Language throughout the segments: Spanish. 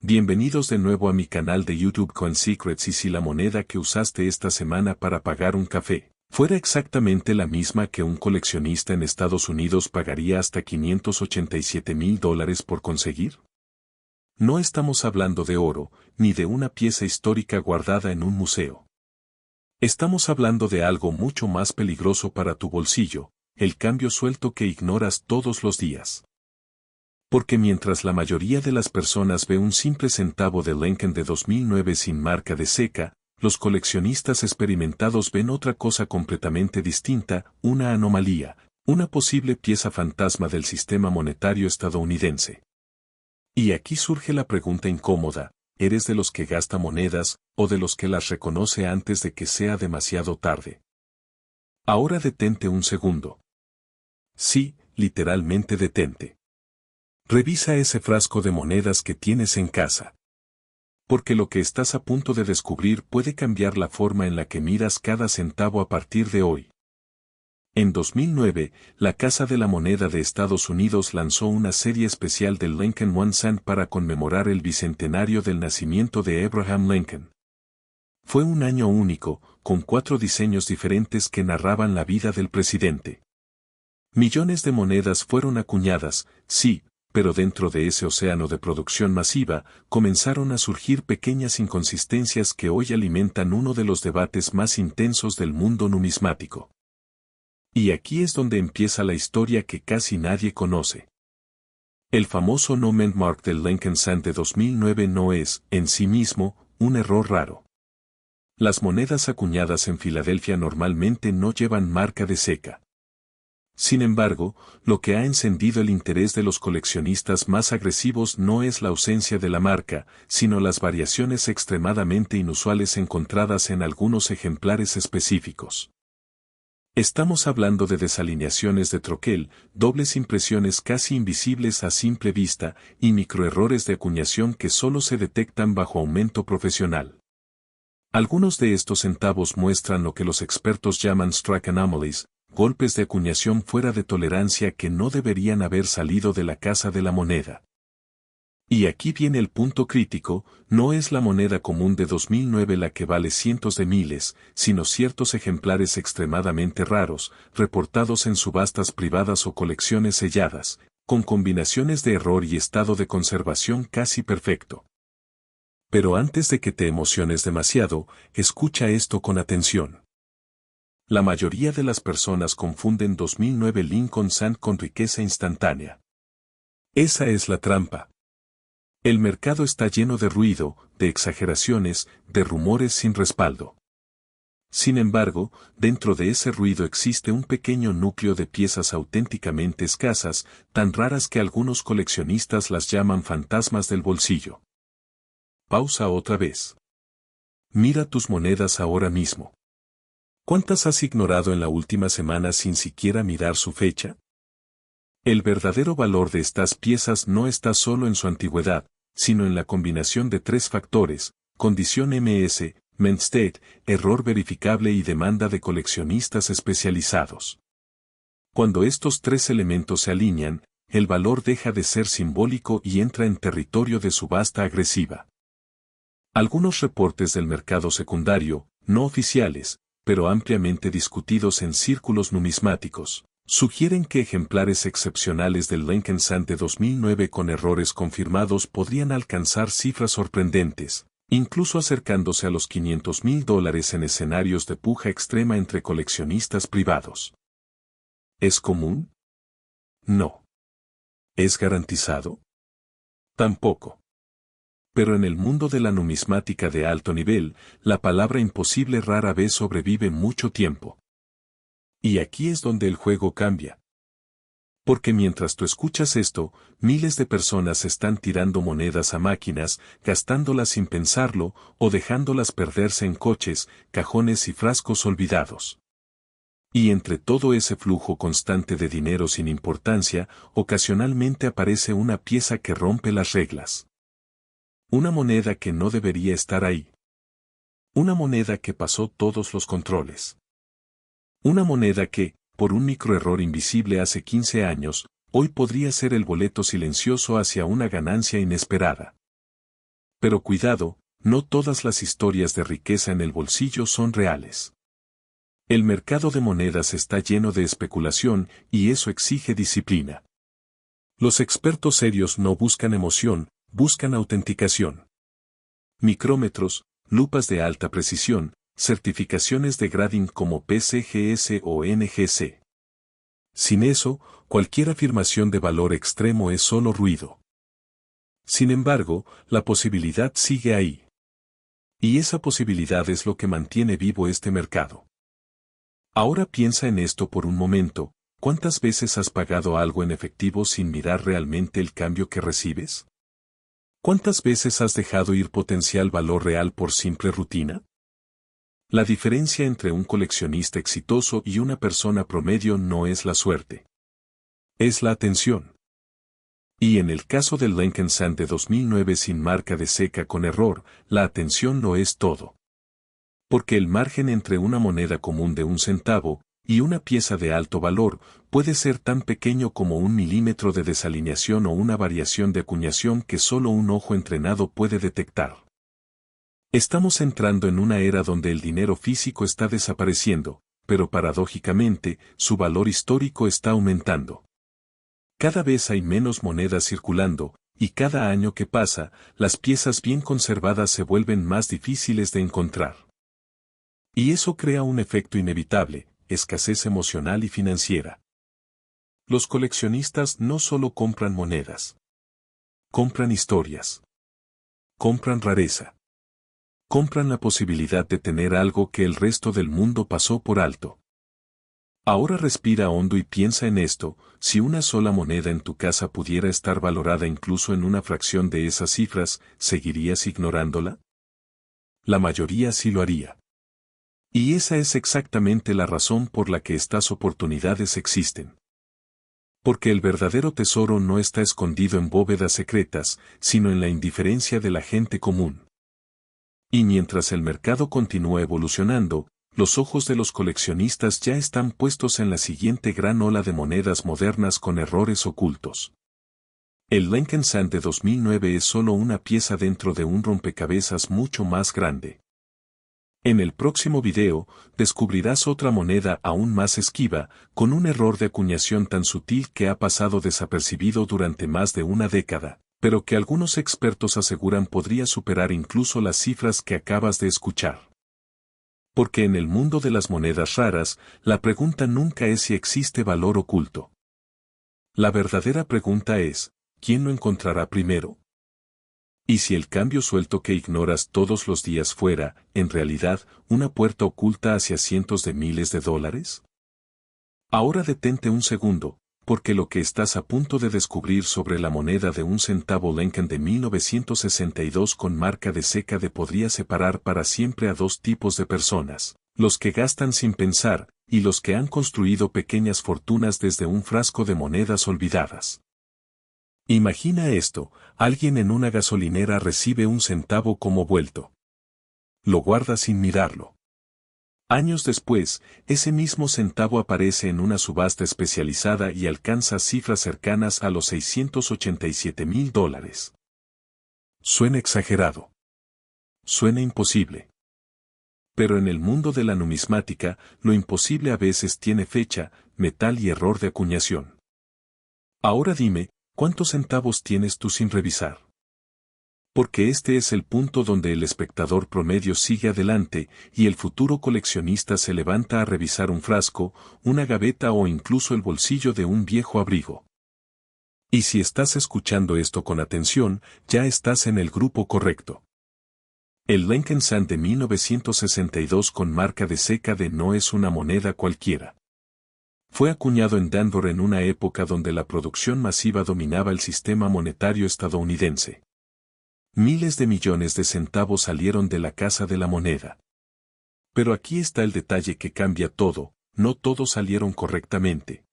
Bienvenidos de nuevo a mi canal de YouTube Coin Secrets. Y si la moneda que usaste esta semana para pagar un café fuera exactamente la misma que un coleccionista en Estados Unidos pagaría hasta $587,000 por conseguir. No estamos hablando de oro, ni de una pieza histórica guardada en un museo. Estamos hablando de algo mucho más peligroso para tu bolsillo, el cambio suelto que ignoras todos los días. Porque mientras la mayoría de las personas ve un simple centavo de Lincoln de 2009 sin marca de seca, los coleccionistas experimentados ven otra cosa completamente distinta, una anomalía, una posible pieza fantasma del sistema monetario estadounidense. Y aquí surge la pregunta incómoda: ¿eres de los que gasta monedas, o de los que las reconoce antes de que sea demasiado tarde? Ahora detente un segundo. Sí, literalmente detente. Revisa ese frasco de monedas que tienes en casa. Porque lo que estás a punto de descubrir puede cambiar la forma en la que miras cada centavo a partir de hoy. En 2009, la Casa de la Moneda de Estados Unidos lanzó una serie especial del Lincoln One Cent para conmemorar el bicentenario del nacimiento de Abraham Lincoln. Fue un año único, con 4 diseños diferentes que narraban la vida del presidente. Millones de monedas fueron acuñadas, sí, pero dentro de ese océano de producción masiva, comenzaron a surgir pequeñas inconsistencias que hoy alimentan uno de los debates más intensos del mundo numismático. Y aquí es donde empieza la historia que casi nadie conoce. El famoso No Mint Mark del Lincoln Cent de 2009 no es, en sí mismo, un error raro. Las monedas acuñadas en Filadelfia normalmente no llevan marca de seca. Sin embargo, lo que ha encendido el interés de los coleccionistas más agresivos no es la ausencia de la marca, sino las variaciones extremadamente inusuales encontradas en algunos ejemplares específicos. Estamos hablando de desalineaciones de troquel, dobles impresiones casi invisibles a simple vista, y microerrores de acuñación que solo se detectan bajo aumento profesional. Algunos de estos centavos muestran lo que los expertos llaman strike anomalies, golpes de acuñación fuera de tolerancia que no deberían haber salido de la Casa de la Moneda. Y aquí viene el punto crítico: no es la moneda común de 2009 la que vale cientos de miles, sino ciertos ejemplares extremadamente raros, reportados en subastas privadas o colecciones selladas, con combinaciones de error y estado de conservación casi perfecto. Pero antes de que te emociones demasiado, escucha esto con atención. La mayoría de las personas confunden 2009 Lincoln Cent con riqueza instantánea. Esa es la trampa. El mercado está lleno de ruido, de exageraciones, de rumores sin respaldo. Sin embargo, dentro de ese ruido existe un pequeño núcleo de piezas auténticamente escasas, tan raras que algunos coleccionistas las llaman fantasmas del bolsillo. Pausa otra vez. Mira tus monedas ahora mismo. ¿Cuántas has ignorado en la última semana sin siquiera mirar su fecha? El verdadero valor de estas piezas no está solo en su antigüedad, sino en la combinación de 3 factores: condición MS, mint state, error verificable y demanda de coleccionistas especializados. Cuando estos 3 elementos se alinean, el valor deja de ser simbólico y entra en territorio de subasta agresiva. Algunos reportes del mercado secundario, no oficiales, pero ampliamente discutidos en círculos numismáticos, sugieren que ejemplares excepcionales del Lincoln Cent de 2009 con errores confirmados podrían alcanzar cifras sorprendentes, incluso acercándose a los $500,000 en escenarios de puja extrema entre coleccionistas privados. ¿Es común? No. ¿Es garantizado? Tampoco. Pero en el mundo de la numismática de alto nivel, la palabra imposible rara vez sobrevive mucho tiempo. Y aquí es donde el juego cambia. Porque mientras tú escuchas esto, miles de personas están tirando monedas a máquinas, gastándolas sin pensarlo, o dejándolas perderse en coches, cajones y frascos olvidados. Y entre todo ese flujo constante de dinero sin importancia, ocasionalmente aparece una pieza que rompe las reglas. Una moneda que no debería estar ahí. Una moneda que pasó todos los controles. Una moneda que, por un microerror invisible hace 15 años, hoy podría ser el boleto silencioso hacia una ganancia inesperada. Pero cuidado, no todas las historias de riqueza en el bolsillo son reales. El mercado de monedas está lleno de especulación y eso exige disciplina. Los expertos serios no buscan emoción, buscan autenticación. Micrómetros, lupas de alta precisión, certificaciones de grading como PCGS o NGC. Sin eso, cualquier afirmación de valor extremo es solo ruido. Sin embargo, la posibilidad sigue ahí. Y esa posibilidad es lo que mantiene vivo este mercado. Ahora piensa en esto por un momento, ¿cuántas veces has pagado algo en efectivo sin mirar realmente el cambio que recibes? ¿Cuántas veces has dejado ir potencial valor real por simple rutina? La diferencia entre un coleccionista exitoso y una persona promedio no es la suerte. Es la atención. Y en el caso del Lincoln Sand de 2009 sin marca de seca con error, la atención lo es todo. Porque el margen entre una moneda común de 1 centavo y una pieza de alto valor puede ser tan pequeño como 1 milímetro de desalineación o una variación de acuñación que solo un ojo entrenado puede detectar. Estamos entrando en una era donde el dinero físico está desapareciendo, pero paradójicamente, su valor histórico está aumentando. Cada vez hay menos monedas circulando, y cada año que pasa, las piezas bien conservadas se vuelven más difíciles de encontrar. Y eso crea un efecto inevitable, escasez emocional y financiera. Los coleccionistas no solo compran monedas. Compran historias. Compran rareza. Compran la posibilidad de tener algo que el resto del mundo pasó por alto. Ahora respira hondo y piensa en esto, si una sola moneda en tu casa pudiera estar valorada incluso en una fracción de esas cifras, ¿seguirías ignorándola? La mayoría sí lo haría. Y esa es exactamente la razón por la que estas oportunidades existen. Porque el verdadero tesoro no está escondido en bóvedas secretas, sino en la indiferencia de la gente común. Y mientras el mercado continúa evolucionando, los ojos de los coleccionistas ya están puestos en la siguiente gran ola de monedas modernas con errores ocultos. El Lincoln Sand de 2009 es solo una pieza dentro de un rompecabezas mucho más grande. En el próximo video, descubrirás otra moneda aún más esquiva, con un error de acuñación tan sutil que ha pasado desapercibido durante más de una década, pero que algunos expertos aseguran podría superar incluso las cifras que acabas de escuchar. Porque en el mundo de las monedas raras, la pregunta nunca es si existe valor oculto. La verdadera pregunta es, ¿quién lo encontrará primero? ¿Y si el cambio suelto que ignoras todos los días fuera, en realidad, una puerta oculta hacia cientos de miles de dólares? Ahora detente un segundo, porque lo que estás a punto de descubrir sobre la moneda de 1 centavo Lincoln de 1962 con marca de seca podría separar para siempre a dos tipos de personas, los que gastan sin pensar, y los que han construido pequeñas fortunas desde un frasco de monedas olvidadas. Imagina esto, alguien en una gasolinera recibe 1 centavo como vuelto. Lo guarda sin mirarlo. Años después, ese mismo centavo aparece en una subasta especializada y alcanza cifras cercanas a los $687,000. Suena exagerado. Suena imposible. Pero en el mundo de la numismática, lo imposible a veces tiene fecha, metal y error de acuñación. Ahora dime, ¿cuántos centavos tienes tú sin revisar? Porque este es el punto donde el espectador promedio sigue adelante y el futuro coleccionista se levanta a revisar un frasco, una gaveta o incluso el bolsillo de un viejo abrigo. Y si estás escuchando esto con atención, ya estás en el grupo correcto. El Lincoln Sand de 1962 con marca de seca no es una moneda cualquiera. Fue acuñado en Denver en una época donde la producción masiva dominaba el sistema monetario estadounidense. Miles de millones de centavos salieron de la Casa de la Moneda. Pero aquí está el detalle que cambia todo, no todos salieron correctamente.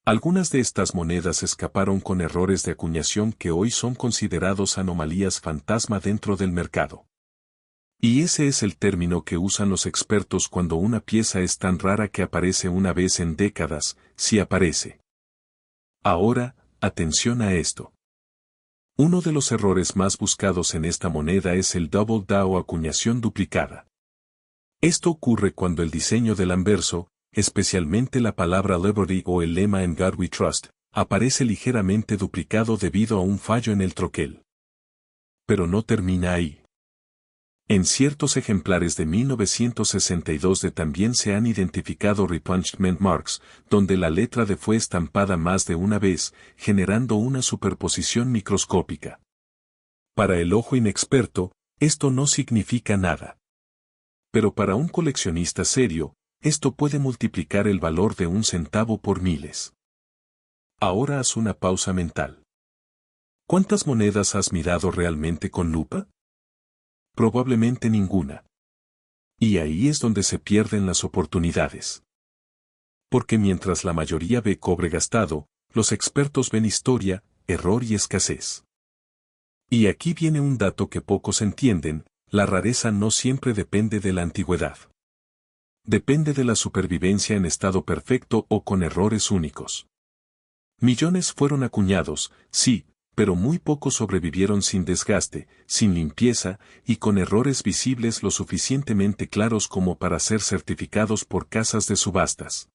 Algunas de estas monedas escaparon con errores de acuñación que hoy son considerados anomalías fantasma dentro del mercado. Y ese es el término que usan los expertos cuando una pieza es tan rara que aparece una vez en décadas, si aparece. Ahora, atención a esto. Uno de los errores más buscados en esta moneda es el double DA o acuñación duplicada. Esto ocurre cuando el diseño del anverso, especialmente la palabra Liberty o el lema En God We Trust, aparece ligeramente duplicado debido a un fallo en el troquel. Pero no termina ahí. En ciertos ejemplares de 1962 también se han identificado repunchment marks, donde la letra D fue estampada más de una vez, generando una superposición microscópica. Para el ojo inexperto, esto no significa nada. Pero para un coleccionista serio, esto puede multiplicar el valor de un centavo por miles. Ahora haz una pausa mental. ¿Cuántas monedas has mirado realmente con lupa? Probablemente ninguna. Y ahí es donde se pierden las oportunidades. Porque mientras la mayoría ve cobre gastado, los expertos ven historia, error y escasez. Y aquí viene un dato que pocos entienden: la rareza no siempre depende de la antigüedad. Depende de la supervivencia en estado perfecto o con errores únicos. Millones fueron acuñados, sí, pero muy pocos sobrevivieron sin desgaste, sin limpieza, y con errores visibles lo suficientemente claros como para ser certificados por casas de subastas.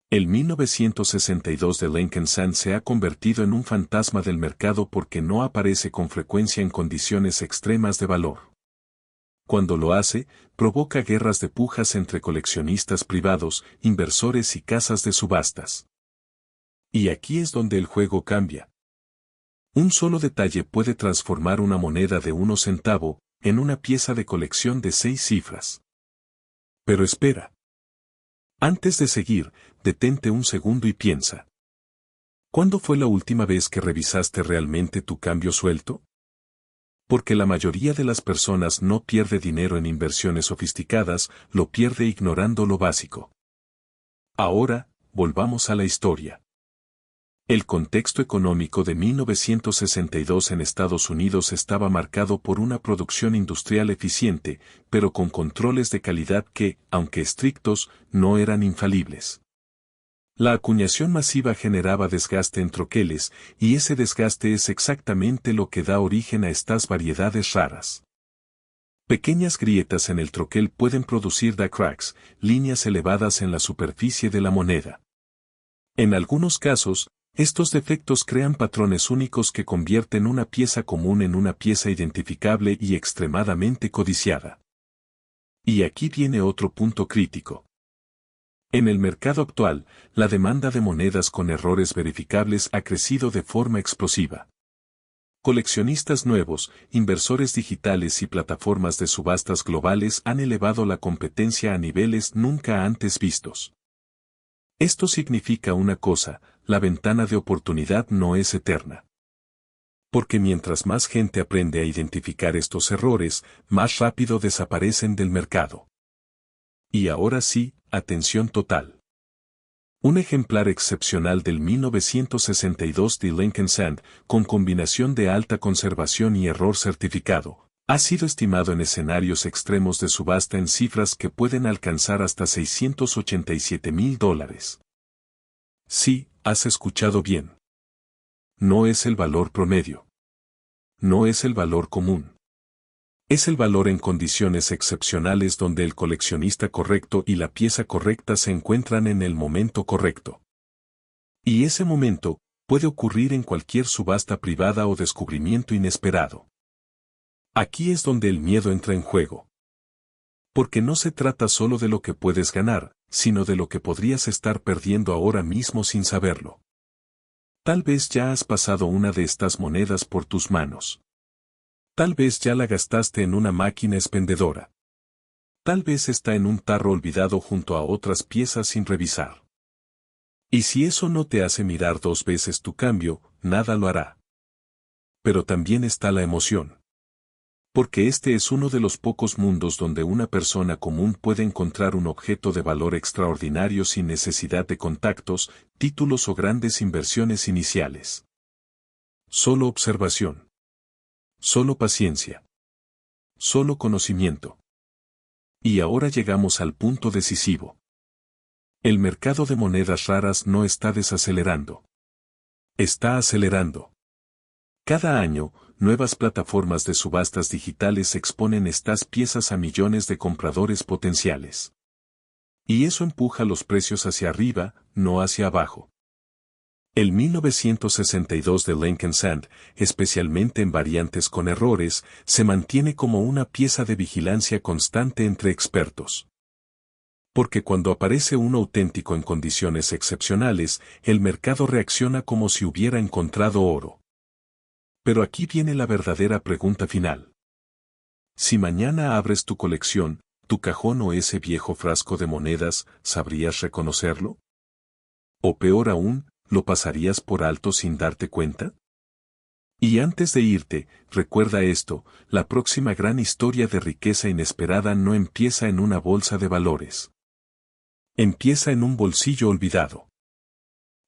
El 1962 de Lincoln Sand se ha convertido en un fantasma del mercado porque no aparece con frecuencia en condiciones extremas de valor. Cuando lo hace, provoca guerras de pujas entre coleccionistas privados, inversores y casas de subastas. Y aquí es donde el juego cambia. Un solo detalle puede transformar una moneda de 1 centavo en una pieza de colección de 6 cifras. Pero espera. Antes de seguir, detente un segundo y piensa. ¿Cuándo fue la última vez que revisaste realmente tu cambio suelto? Porque la mayoría de las personas no pierde dinero en inversiones sofisticadas, lo pierde ignorando lo básico. Ahora, volvamos a la historia. El contexto económico de 1962 en Estados Unidos estaba marcado por una producción industrial eficiente, pero con controles de calidad que, aunque estrictos, no eran infalibles. La acuñación masiva generaba desgaste en troqueles, y ese desgaste es exactamente lo que da origen a estas variedades raras. Pequeñas grietas en el troquel pueden producir die cracks, líneas elevadas en la superficie de la moneda. En algunos casos, estos defectos crean patrones únicos que convierten una pieza común en una pieza identificable y extremadamente codiciada. Y aquí viene otro punto crítico. En el mercado actual, la demanda de monedas con errores verificables ha crecido de forma explosiva. Coleccionistas nuevos, inversores digitales y plataformas de subastas globales han elevado la competencia a niveles nunca antes vistos. Esto significa una cosa: la ventana de oportunidad no es eterna. Porque mientras más gente aprende a identificar estos errores, más rápido desaparecen del mercado. Y ahora sí, atención total. Un ejemplar excepcional del 1962 de Lincoln Sand, con combinación de alta conservación y error certificado, ha sido estimado en escenarios extremos de subasta en cifras que pueden alcanzar hasta $687,000. Sí, has escuchado bien. No es el valor promedio. No es el valor común. Es el valor en condiciones excepcionales donde el coleccionista correcto y la pieza correcta se encuentran en el momento correcto. Y ese momento puede ocurrir en cualquier subasta privada o descubrimiento inesperado. Aquí es donde el miedo entra en juego. Porque no se trata solo de lo que puedes ganar, sino de lo que podrías estar perdiendo ahora mismo sin saberlo. Tal vez ya has pasado una de estas monedas por tus manos. Tal vez ya la gastaste en una máquina expendedora. Tal vez está en un tarro olvidado junto a otras piezas sin revisar. Y si eso no te hace mirar 2 veces tu cambio, nada lo hará. Pero también está la emoción. Porque este es uno de los pocos mundos donde una persona común puede encontrar un objeto de valor extraordinario sin necesidad de contactos, títulos o grandes inversiones iniciales. Solo observación. Solo paciencia. Solo conocimiento. Y ahora llegamos al punto decisivo. El mercado de monedas raras no está desacelerando. Está acelerando. Cada año, nuevas plataformas de subastas digitales exponen estas piezas a millones de compradores potenciales. Y eso empuja los precios hacia arriba, no hacia abajo. El 1962 de Lincoln Sand, especialmente en variantes con errores, se mantiene como una pieza de vigilancia constante entre expertos. Porque cuando aparece un auténtico en condiciones excepcionales, el mercado reacciona como si hubiera encontrado oro. Pero aquí viene la verdadera pregunta final. Si mañana abres tu colección, tu cajón o ese viejo frasco de monedas, ¿sabrías reconocerlo? O peor aún, ¿lo pasarías por alto sin darte cuenta? Y antes de irte, recuerda esto, la próxima gran historia de riqueza inesperada no empieza en una bolsa de valores. Empieza en un bolsillo olvidado.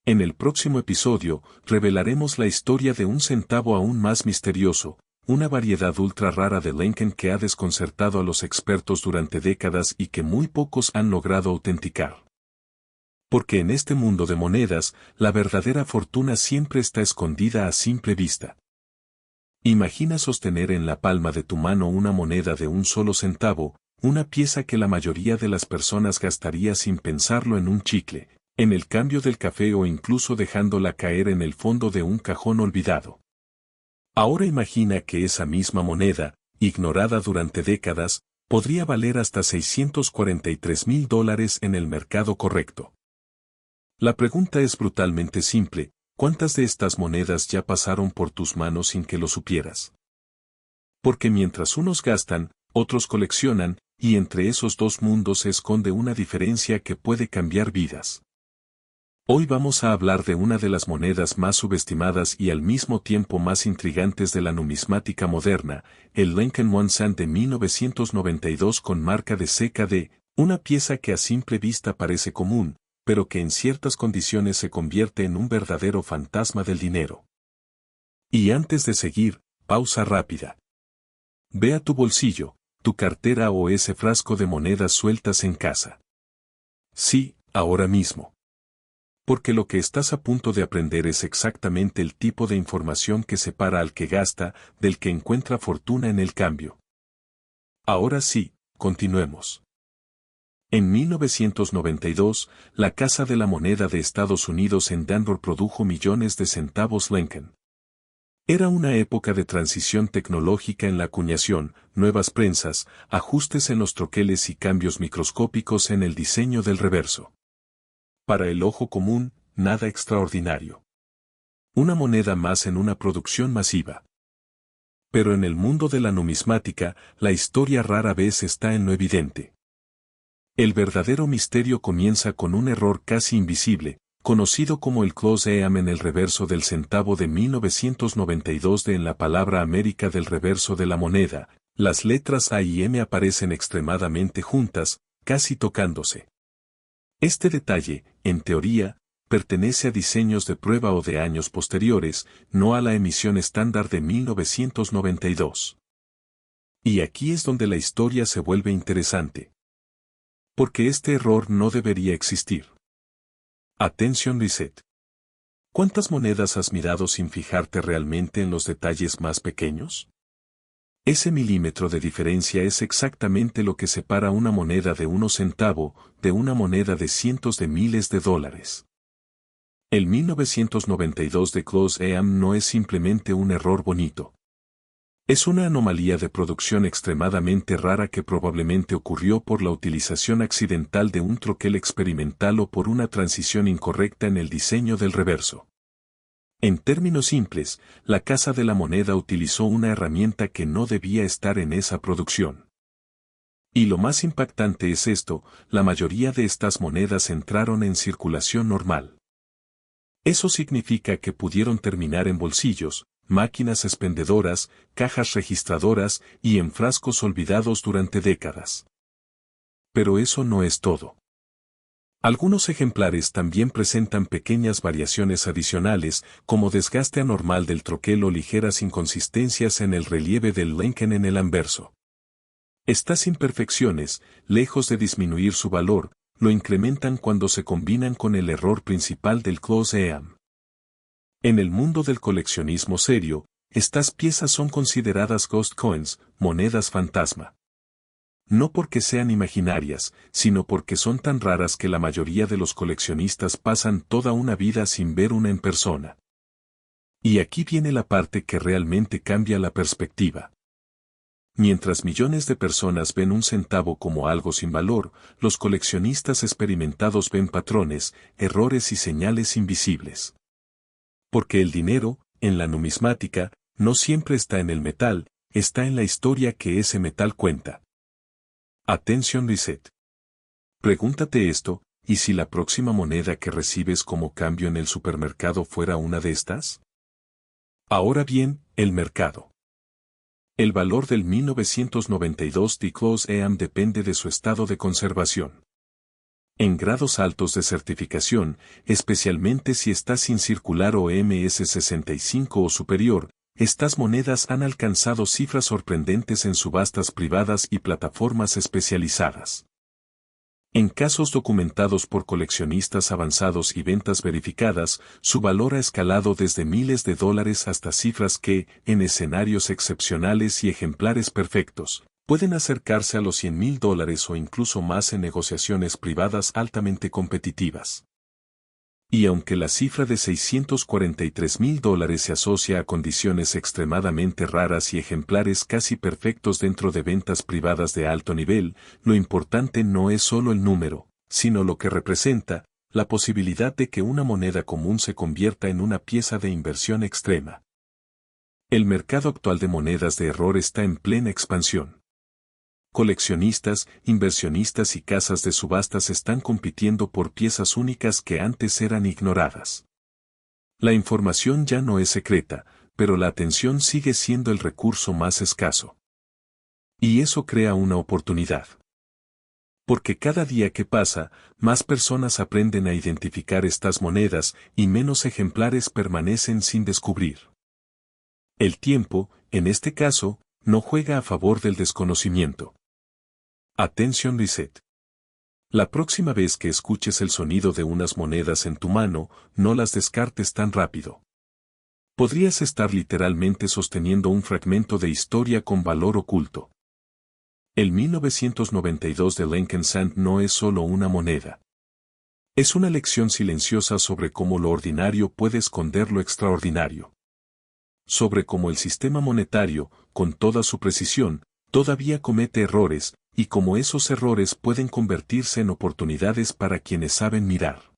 En el próximo episodio, revelaremos la historia de un centavo aún más misterioso, una variedad ultra rara de Lincoln que ha desconcertado a los expertos durante décadas y que muy pocos han logrado autenticar. Porque en este mundo de monedas, la verdadera fortuna siempre está escondida a simple vista. Imagina sostener en la palma de tu mano una moneda de un solo centavo, una pieza que la mayoría de las personas gastaría sin pensarlo en un chicle, en el cambio del café o incluso dejándola caer en el fondo de un cajón olvidado. Ahora imagina que esa misma moneda, ignorada durante décadas, podría valer hasta $643,000 en el mercado correcto. La pregunta es brutalmente simple, ¿cuántas de estas monedas ya pasaron por tus manos sin que lo supieras? Porque mientras unos gastan, otros coleccionan, y entre esos dos mundos se esconde una diferencia que puede cambiar vidas. Hoy vamos a hablar de una de las monedas más subestimadas y al mismo tiempo más intrigantes de la numismática moderna, el Lincoln One Cent de 1992 con marca de CKD, una pieza que a simple vista parece común, pero que en ciertas condiciones se convierte en un verdadero fantasma del dinero. Y antes de seguir, pausa rápida. Ve a tu bolsillo, tu cartera o ese frasco de monedas sueltas en casa. Sí, ahora mismo. Porque lo que estás a punto de aprender es exactamente el tipo de información que separa al que gasta del que encuentra fortuna en el cambio. Ahora sí, continuemos. En 1992, la Casa de la Moneda de Estados Unidos en Denver produjo millones de centavos Lincoln. Era una época de transición tecnológica en la acuñación, nuevas prensas, ajustes en los troqueles y cambios microscópicos en el diseño del reverso. Para el ojo común, nada extraordinario. Una moneda más en una producción masiva. Pero en el mundo de la numismática, la historia rara vez está en lo evidente. El verdadero misterio comienza con un error casi invisible, conocido como el close EAM en el reverso del centavo de 1992 en la palabra América del reverso de la moneda, las letras A y M aparecen extremadamente juntas, casi tocándose. Este detalle, en teoría, pertenece a diseños de prueba o de años posteriores, no a la emisión estándar de 1992. Y aquí es donde la historia se vuelve interesante. Porque este error no debería existir. Attention Reset. ¿Cuántas monedas has mirado sin fijarte realmente en los detalles más pequeños? Ese milímetro de diferencia es exactamente lo que separa una moneda de 1 centavo de una moneda de cientos de miles de dólares. El 1992 de Close EAM no es simplemente un error bonito. Es una anomalía de producción extremadamente rara que probablemente ocurrió por la utilización accidental de un troquel experimental o por una transición incorrecta en el diseño del reverso. En términos simples, la Casa de la Moneda utilizó una herramienta que no debía estar en esa producción. Y lo más impactante es esto, la mayoría de estas monedas entraron en circulación normal. Eso significa que pudieron terminar en bolsillos, máquinas expendedoras, cajas registradoras y en frascos olvidados durante décadas. Pero eso no es todo. Algunos ejemplares también presentan pequeñas variaciones adicionales, como desgaste anormal del troquel o ligeras inconsistencias en el relieve del Lincoln en el anverso. Estas imperfecciones, lejos de disminuir su valor, lo incrementan cuando se combinan con el error principal del close EAM. En el mundo del coleccionismo serio, Estas piezas son consideradas ghost coins, monedas fantasma. No porque sean imaginarias, sino porque son tan raras que la mayoría de los coleccionistas pasan toda una vida sin ver una en persona. Y aquí viene la parte que realmente cambia la perspectiva. Mientras millones de personas ven un centavo como algo sin valor, los coleccionistas experimentados ven patrones, errores y señales invisibles. Porque el dinero, en la numismática, no siempre está en el metal, está en la historia que ese metal cuenta. Attention Reset. Pregúntate esto, ¿y si la próxima moneda que recibes como cambio en el supermercado fuera una de estas? Ahora bien, el mercado. El valor del 1992 Close EAM depende de su estado de conservación. En grados altos de certificación, especialmente si está sin circular o MS65 o superior, estas monedas han alcanzado cifras sorprendentes en subastas privadas y plataformas especializadas. En casos documentados por coleccionistas avanzados y ventas verificadas, su valor ha escalado desde miles de dólares hasta cifras que, en escenarios excepcionales y ejemplares perfectos, pueden acercarse a los $100,000 o incluso más en negociaciones privadas altamente competitivas. Y aunque la cifra de $643,000 se asocia a condiciones extremadamente raras y ejemplares casi perfectos dentro de ventas privadas de alto nivel, lo importante no es solo el número, sino lo que representa, la posibilidad de que una moneda común se convierta en una pieza de inversión extrema. El mercado actual de monedas de error está en plena expansión. Coleccionistas, inversionistas y casas de subastas están compitiendo por piezas únicas que antes eran ignoradas. La información ya no es secreta, pero la atención sigue siendo el recurso más escaso. Y eso crea una oportunidad. Porque cada día que pasa, más personas aprenden a identificar estas monedas y menos ejemplares permanecen sin descubrir. El tiempo, en este caso, no juega a favor del desconocimiento. Attention Reset. La próxima vez que escuches el sonido de unas monedas en tu mano, no las descartes tan rápido. Podrías estar literalmente sosteniendo un fragmento de historia con valor oculto. El 1992 de Lincoln Sand no es solo una moneda. Es una lección silenciosa sobre cómo lo ordinario puede esconder lo extraordinario. Sobre cómo el sistema monetario, con toda su precisión, todavía comete errores, y cómo esos errores pueden convertirse en oportunidades para quienes saben mirar.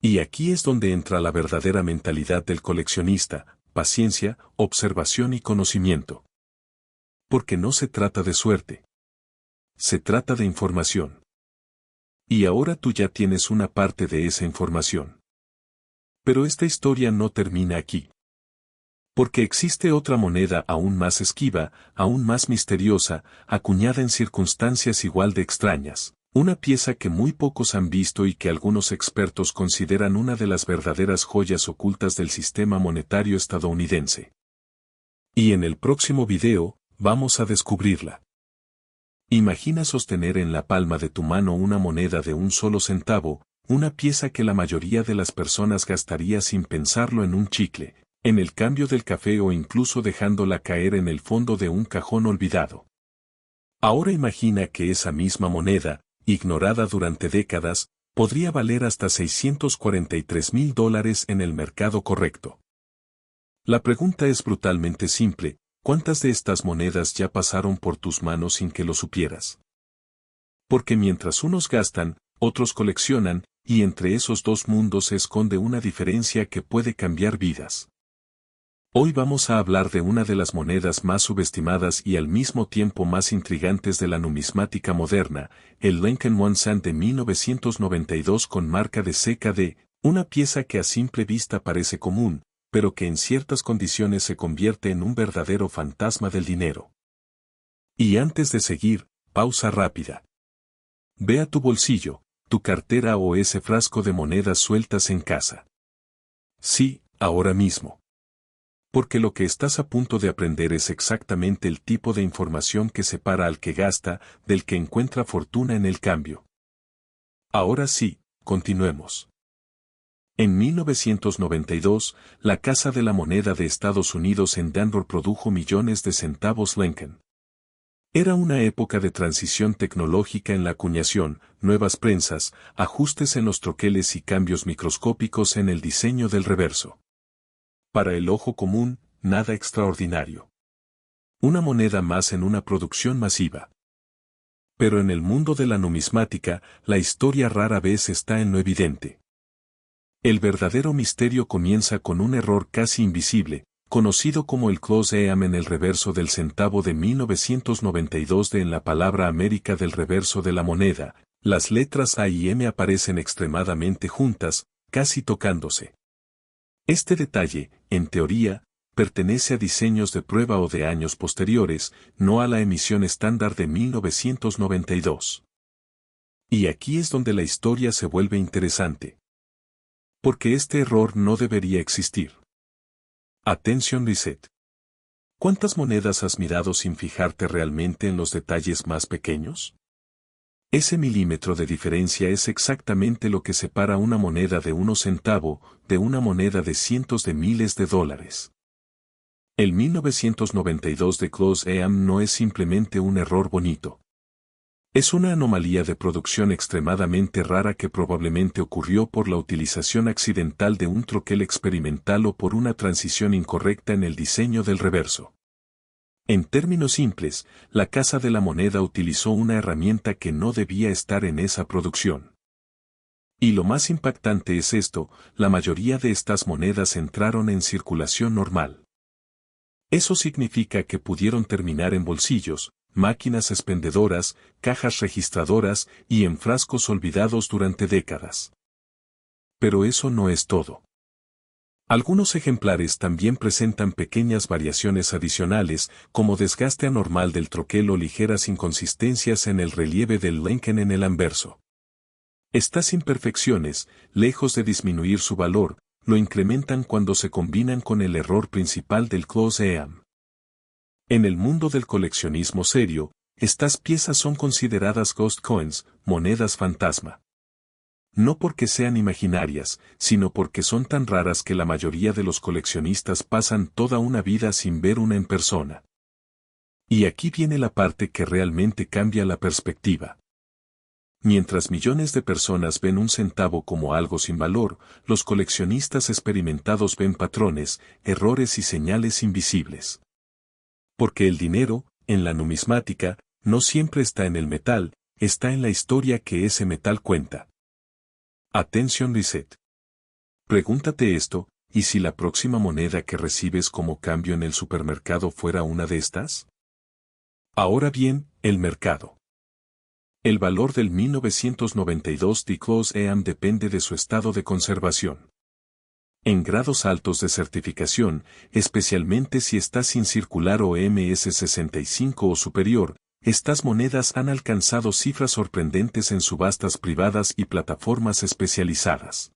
Y aquí es donde entra la verdadera mentalidad del coleccionista: paciencia, observación y conocimiento. Porque no se trata de suerte. Se trata de información. Y ahora tú ya tienes una parte de esa información. Pero esta historia no termina aquí. Porque existe otra moneda aún más esquiva, aún más misteriosa, acuñada en circunstancias igual de extrañas, una pieza que muy pocos han visto y que algunos expertos consideran una de las verdaderas joyas ocultas del sistema monetario estadounidense. Y en el próximo video, vamos a descubrirla. Imagina sostener en la palma de tu mano una moneda de un solo centavo, una pieza que la mayoría de las personas gastaría sin pensarlo en un chicle, en el cambio del café o incluso dejándola caer en el fondo de un cajón olvidado. Ahora imagina que esa misma moneda, ignorada durante décadas, podría valer hasta $643,000 en el mercado correcto. La pregunta es brutalmente simple: ¿cuántas de estas monedas ya pasaron por tus manos sin que lo supieras? Porque mientras unos gastan, otros coleccionan, y entre esos dos mundos se esconde una diferencia que puede cambiar vidas. Hoy vamos a hablar de una de las monedas más subestimadas y al mismo tiempo más intrigantes de la numismática moderna, el Lincoln One Cent de 1992 con marca de CKD, una pieza que a simple vista parece común, pero que en ciertas condiciones se convierte en un verdadero fantasma del dinero. Y antes de seguir, pausa rápida. Ve a tu bolsillo, tu cartera o ese frasco de monedas sueltas en casa. Sí, ahora mismo. Porque lo que estás a punto de aprender es exactamente el tipo de información que separa al que gasta del que encuentra fortuna en el cambio. Ahora sí, continuemos. En 1992, la Casa de la Moneda de Estados Unidos en Denver produjo millones de centavos Lincoln. Era una época de transición tecnológica en la acuñación, nuevas prensas, ajustes en los troqueles y cambios microscópicos en el diseño del reverso. Para el ojo común, nada extraordinario. Una moneda más en una producción masiva. Pero en el mundo de la numismática, la historia rara vez está en lo evidente. El verdadero misterio comienza con un error casi invisible, conocido como el close EAM en el reverso del centavo de 1992 en la palabra América del reverso de la moneda. Las letras A y M aparecen extremadamente juntas, casi tocándose. Este detalle, en teoría, pertenece a diseños de prueba o de años posteriores, no a la emisión estándar de 1992. Y aquí es donde la historia se vuelve interesante. Porque este error no debería existir. Attention Reset. ¿Cuántas monedas has mirado sin fijarte realmente en los detalles más pequeños? Ese milímetro de diferencia es exactamente lo que separa una moneda de 1 centavo de una moneda de cientos de miles de dólares. El 1992 de Close EAM no es simplemente un error bonito. Es una anomalía de producción extremadamente rara que probablemente ocurrió por la utilización accidental de un troquel experimental o por una transición incorrecta en el diseño del reverso. En términos simples, la Casa de la Moneda utilizó una herramienta que no debía estar en esa producción. Y lo más impactante es esto, la mayoría de estas monedas entraron en circulación normal. Eso significa que pudieron terminar en bolsillos, máquinas expendedoras, cajas registradoras y en frascos olvidados durante décadas. Pero eso no es todo. Algunos ejemplares también presentan pequeñas variaciones adicionales, como desgaste anormal del troquel o ligeras inconsistencias en el relieve del Lincoln en el anverso. Estas imperfecciones, lejos de disminuir su valor, lo incrementan cuando se combinan con el error principal del close EAM. En el mundo del coleccionismo serio, estas piezas son consideradas ghost coins, monedas fantasma. No porque sean imaginarias, sino porque son tan raras que la mayoría de los coleccionistas pasan toda una vida sin ver una en persona. Y aquí viene la parte que realmente cambia la perspectiva. Mientras millones de personas ven un centavo como algo sin valor, los coleccionistas experimentados ven patrones, errores y señales invisibles. Porque el dinero, en la numismática, no siempre está en el metal, está en la historia que ese metal cuenta. Attention Reset. Pregúntate esto, ¿y si la próxima moneda que recibes como cambio en el supermercado fuera una de estas? Ahora bien, el mercado. El valor del 1992 de Close EAM depende de su estado de conservación. En grados altos de certificación, especialmente si está sin circular o MS65 o superior, estas monedas han alcanzado cifras sorprendentes en subastas privadas y plataformas especializadas.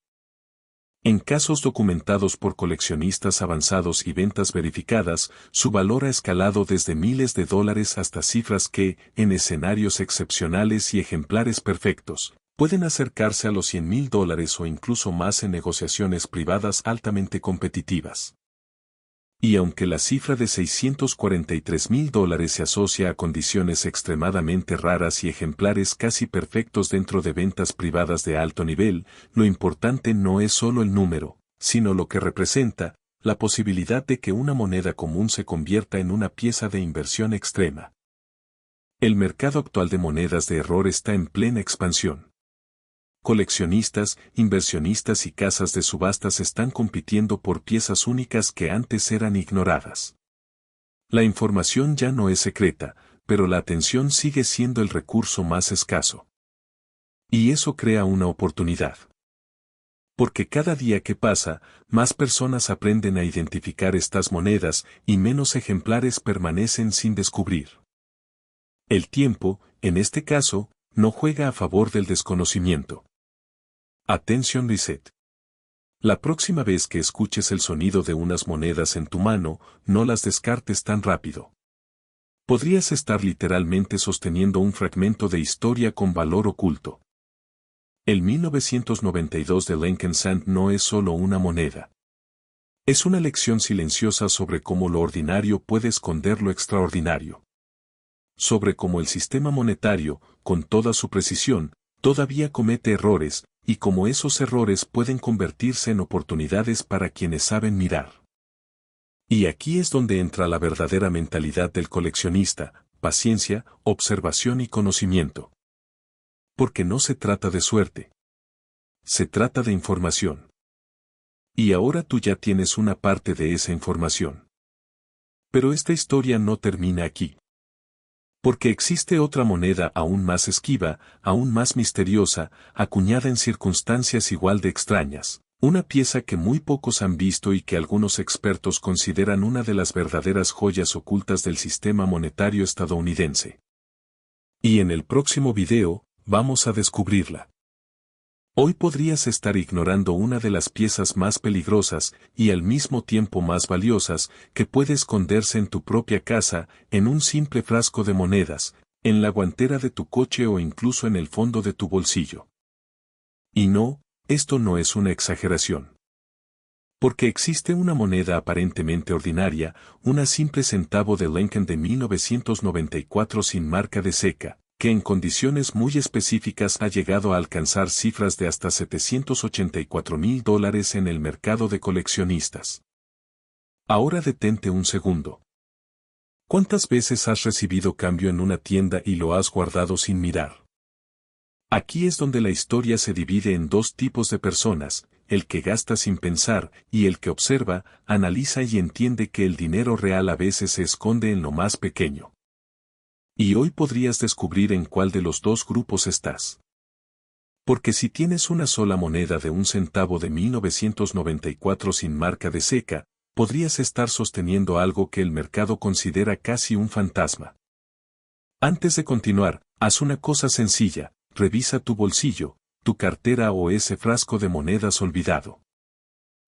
En casos documentados por coleccionistas avanzados y ventas verificadas, su valor ha escalado desde miles de dólares hasta cifras que, en escenarios excepcionales y ejemplares perfectos, pueden acercarse a los $100,000 o incluso más en negociaciones privadas altamente competitivas. Y aunque la cifra de $643,000 se asocia a condiciones extremadamente raras y ejemplares casi perfectos dentro de ventas privadas de alto nivel, lo importante no es solo el número, sino lo que representa, la posibilidad de que una moneda común se convierta en una pieza de inversión extrema. El mercado actual de monedas de error está en plena expansión. Coleccionistas, inversionistas y casas de subastas están compitiendo por piezas únicas que antes eran ignoradas. La información ya no es secreta, pero la atención sigue siendo el recurso más escaso. Y eso crea una oportunidad. Porque cada día que pasa, más personas aprenden a identificar estas monedas y menos ejemplares permanecen sin descubrir. El tiempo, en este caso, no juega a favor del desconocimiento. Attention Reset. La próxima vez que escuches el sonido de unas monedas en tu mano, no las descartes tan rápido. Podrías estar literalmente sosteniendo un fragmento de historia con valor oculto. El 1992 de Lincoln Cent no es solo una moneda. Es una lección silenciosa sobre cómo lo ordinario puede esconder lo extraordinario. Sobre cómo el sistema monetario, con toda su precisión, todavía comete errores, y cómo esos errores pueden convertirse en oportunidades para quienes saben mirar. Y aquí es donde entra la verdadera mentalidad del coleccionista: paciencia, observación y conocimiento. Porque no se trata de suerte. Se trata de información. Y ahora tú ya tienes una parte de esa información. Pero esta historia no termina aquí. Porque existe otra moneda aún más esquiva, aún más misteriosa, acuñada en circunstancias igual de extrañas. Una pieza que muy pocos han visto y que algunos expertos consideran una de las verdaderas joyas ocultas del sistema monetario estadounidense. Y en el próximo video, vamos a descubrirla. Hoy podrías estar ignorando una de las piezas más peligrosas y al mismo tiempo más valiosas que puede esconderse en tu propia casa, en un simple frasco de monedas, en la guantera de tu coche o incluso en el fondo de tu bolsillo. Y no, esto no es una exageración. Porque existe una moneda aparentemente ordinaria, una simple centavo de Lincoln de 1994 sin marca de seca, que en condiciones muy específicas ha llegado a alcanzar cifras de hasta $784,000 en el mercado de coleccionistas. Ahora detente un segundo. ¿Cuántas veces has recibido cambio en una tienda y lo has guardado sin mirar? Aquí es donde la historia se divide en dos tipos de personas: el que gasta sin pensar y el que observa, analiza y entiende que el dinero real a veces se esconde en lo más pequeño. Y hoy podrías descubrir en cuál de los dos grupos estás. Porque si tienes una sola moneda de un centavo de 1994 sin marca de seca, podrías estar sosteniendo algo que el mercado considera casi un fantasma. Antes de continuar, haz una cosa sencilla: revisa tu bolsillo, tu cartera o ese frasco de monedas olvidado.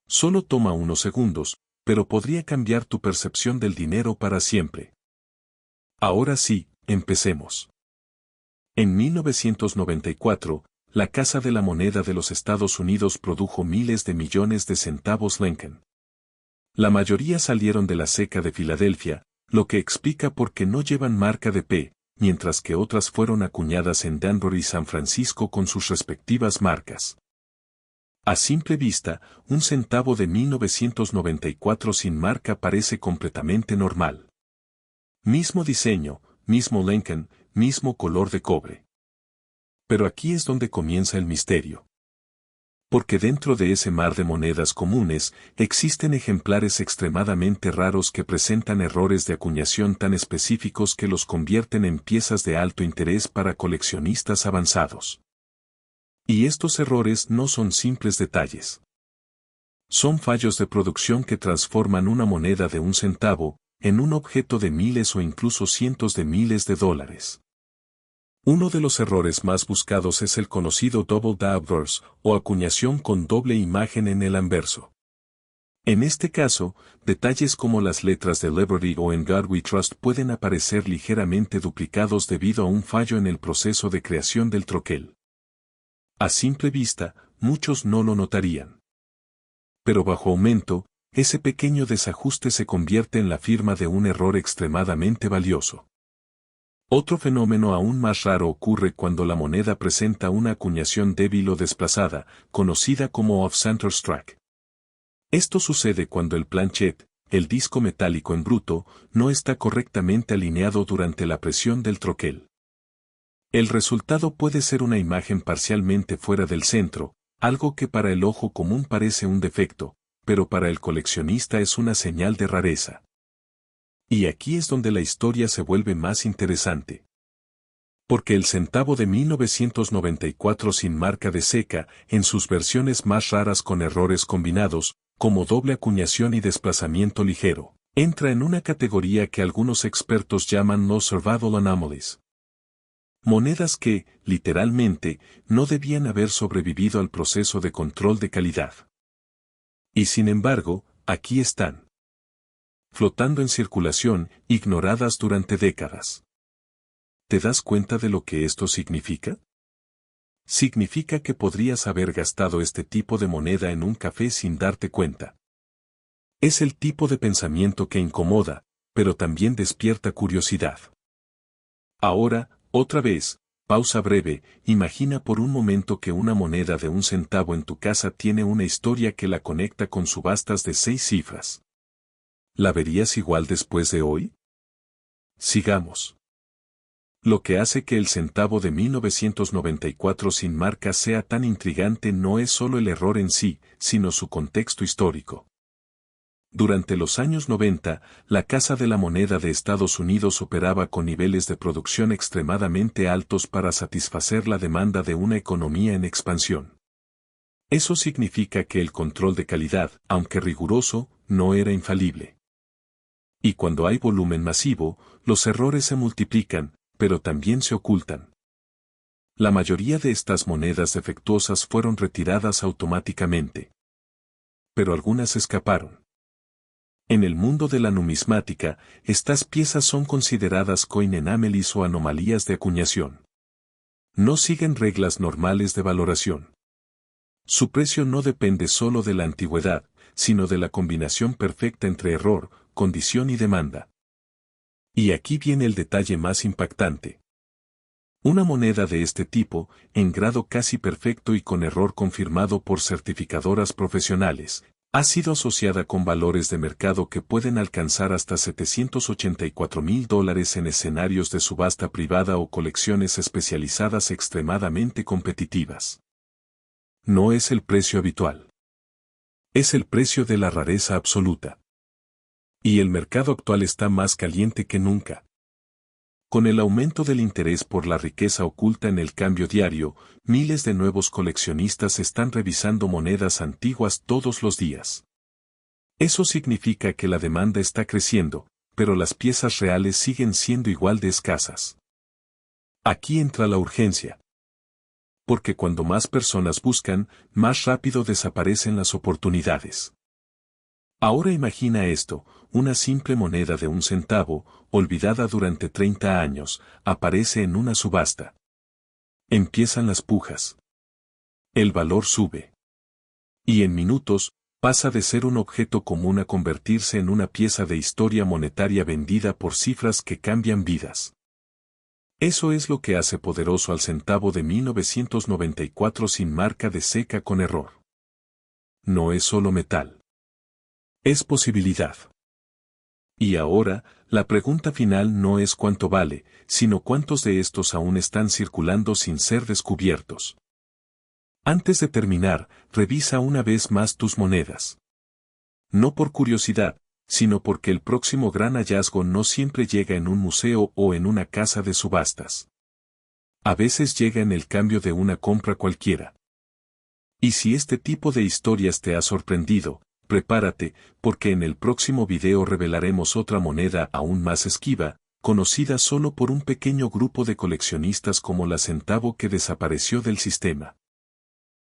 Solo toma unos segundos, pero podría cambiar tu percepción del dinero para siempre. Ahora sí, empecemos. En 1994, la Casa de la Moneda de los Estados Unidos produjo miles de millones de centavos Lincoln. La mayoría salieron de la Ceca de Filadelfia, lo que explica por qué no llevan marca de P, mientras que otras fueron acuñadas en Denver y San Francisco con sus respectivas marcas. A simple vista, un centavo de 1994 sin marca parece completamente normal. Mismo diseño, mismo Lincoln, mismo color de cobre. Pero aquí es donde comienza el misterio. Porque dentro de ese mar de monedas comunes, existen ejemplares extremadamente raros que presentan errores de acuñación tan específicos que los convierten en piezas de alto interés para coleccionistas avanzados. Y estos errores no son simples detalles. Son fallos de producción que transforman una moneda de un centavo en un objeto de miles o incluso cientos de miles de dólares. Uno de los errores más buscados es el conocido double the obverse, o acuñación con doble imagen en el anverso. En este caso, detalles como las letras de Liberty o En God We Trust pueden aparecer ligeramente duplicados debido a un fallo en el proceso de creación del troquel. A simple vista, muchos no lo notarían. Pero bajo aumento, ese pequeño desajuste se convierte en la firma de un error extremadamente valioso. Otro fenómeno aún más raro ocurre cuando la moneda presenta una acuñación débil o desplazada, conocida como off-center strike. Esto sucede cuando el planchet, el disco metálico en bruto, no está correctamente alineado durante la presión del troquel. El resultado puede ser una imagen parcialmente fuera del centro, algo que para el ojo común parece un defecto, pero para el coleccionista es una señal de rareza. Y aquí es donde la historia se vuelve más interesante. Porque el centavo de 1994 sin marca de seca, en sus versiones más raras con errores combinados, como doble acuñación y desplazamiento ligero, entra en una categoría que algunos expertos llaman no survival anomalies. Monedas que, literalmente, no debían haber sobrevivido al proceso de control de calidad. Y sin embargo, aquí están. Flotando en circulación, ignoradas durante décadas. ¿Te das cuenta de lo que esto significa? significa que podrías haber gastado este tipo de moneda en un café sin darte cuenta. Es el tipo de pensamiento que incomoda, pero también despierta curiosidad. Ahora, otra vez, pausa breve, imagina por un momento que una moneda de 1 centavo en tu casa tiene una historia que la conecta con subastas de 6 cifras. ¿La verías igual después de hoy? Sigamos. Lo que hace que el centavo de 1994 sin marca sea tan intrigante no es solo el error en sí, sino su contexto histórico. Durante los años 90, la Casa de la Moneda de Estados Unidos operaba con niveles de producción extremadamente altos para satisfacer la demanda de una economía en expansión. Eso significa que el control de calidad, aunque riguroso, no era infalible. Y cuando hay volumen masivo, los errores se multiplican, pero también se ocultan. La mayoría de estas monedas defectuosas fueron retiradas automáticamente. Pero algunas escaparon. En el mundo de la numismática, estas piezas son consideradas coin anomalies o anomalías de acuñación. No siguen reglas normales de valoración. Su precio no depende solo de la antigüedad, sino de la combinación perfecta entre error, condición y demanda. Y aquí viene el detalle más impactante. Una moneda de este tipo, en grado casi perfecto y con error confirmado por certificadoras profesionales, ha sido asociada con valores de mercado que pueden alcanzar hasta $784,000 en escenarios de subasta privada o colecciones especializadas extremadamente competitivas. No es el precio habitual. Es el precio de la rareza absoluta. Y el mercado actual está más caliente que nunca. Con el aumento del interés por la riqueza oculta en el cambio diario, miles de nuevos coleccionistas están revisando monedas antiguas todos los días. Eso significa que la demanda está creciendo, pero las piezas reales siguen siendo igual de escasas. Aquí entra la urgencia. Porque cuando más personas buscan, más rápido desaparecen las oportunidades. Ahora imagina esto, una simple moneda de 1 centavo, olvidada durante 30 años, aparece en una subasta. Empiezan las pujas. El valor sube. Y en minutos, pasa de ser un objeto común a convertirse en una pieza de historia monetaria vendida por cifras que cambian vidas. Eso es lo que hace poderoso al centavo de 1994 sin marca de seca con error. No es solo metal. Es posibilidad. Y ahora, la pregunta final no es cuánto vale, sino cuántos de estos aún están circulando sin ser descubiertos. Antes de terminar, revisa una vez más tus monedas. No por curiosidad, sino porque el próximo gran hallazgo no siempre llega en un museo o en una casa de subastas. A veces llega en el cambio de una compra cualquiera. Y si este tipo de historias te ha sorprendido, prepárate, porque en el próximo video revelaremos otra moneda aún más esquiva, conocida solo por un pequeño grupo de coleccionistas como la centavo que desapareció del sistema.